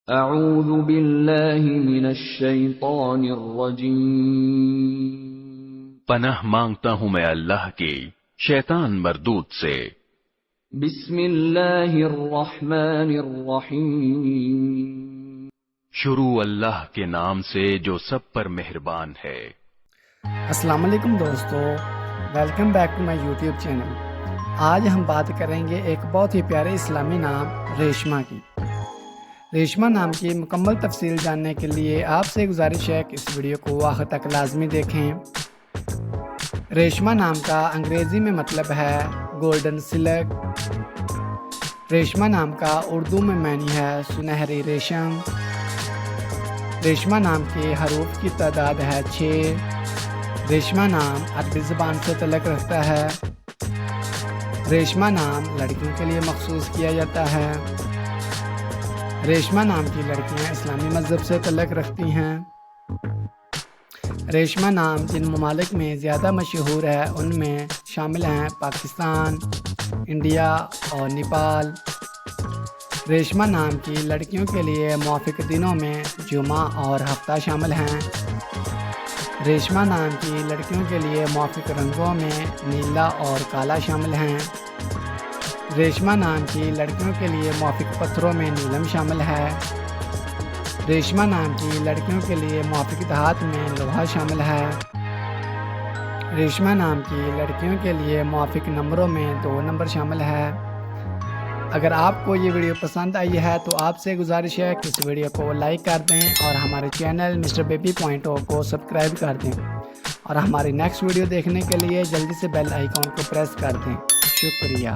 اعوذ باللہ من الشیطان الرجیم۔ پناہ مانگتا ہوں میں اللہ کی شیطان مردود سے۔ بسم اللہ الرحمن الرحیم۔ شروع اللہ کے نام سے جو سب پر مہربان ہے۔ السلام علیکم دوستو، welcome back to my YouTube channel. آج ہم بات کریں گے ایک بہت ہی پیارے اسلامی نام ریشمہ کی۔ ریشمہ نام کی مکمل تفصیل جاننے کے لیے آپ سے گزارش ہے کہ اس ویڈیو کو آخر تک لازمی دیکھیں۔ ریشمہ نام کا انگریزی میں مطلب ہے گولڈن سلک۔ ریشمہ نام کا اردو میں معنی ہے سنہری ریشم۔ ریشمہ نام کے حروف کی تعداد ہے 6۔ ریشمہ نام عربی زبان سے تعلق رکھتا ہے۔ ریشمہ نام لڑکیوں کے لیے مخصوص کیا جاتا ہے۔ ریشمہ نام کی لڑکیاں اسلامی مذہب سے تعلق رکھتی ہیں۔ ریشمہ نام جن ممالک میں زیادہ مشہور ہے ان میں شامل ہیں پاکستان، انڈیا اور نیپال۔ ریشمہ نام کی لڑکیوں کے لیے موافق دنوں میں جمعہ اور ہفتہ شامل ہیں۔ ریشمہ نام کی لڑکیوں کے لیے موافق رنگوں میں نیلا اور کالا شامل ہیں۔ ریشمہ نام کی لڑکیوں کے لیے موافق پتھروں میں نیلم شامل ہے۔ ریشمہ نام کی لڑکیوں کے لیے موافق دھات میں لوہا شامل ہے۔ ریشمہ نام کی لڑکیوں کے لیے موافق نمبروں میں 2 نمبر شامل ہے۔ اگر آپ کو یہ ویڈیو پسند آئی ہے تو آپ سے گزارش ہے کہ اس ویڈیو کو لائک کر دیں اور ہمارے چینل مسٹر بیبی پوائنٹ کو سبسکرائب کر دیں، اور ہماری نیکسٹ ویڈیو دیکھنے کے لیے جلدی سے بیل آئیکن کو پریس کر دیں۔ شکریہ۔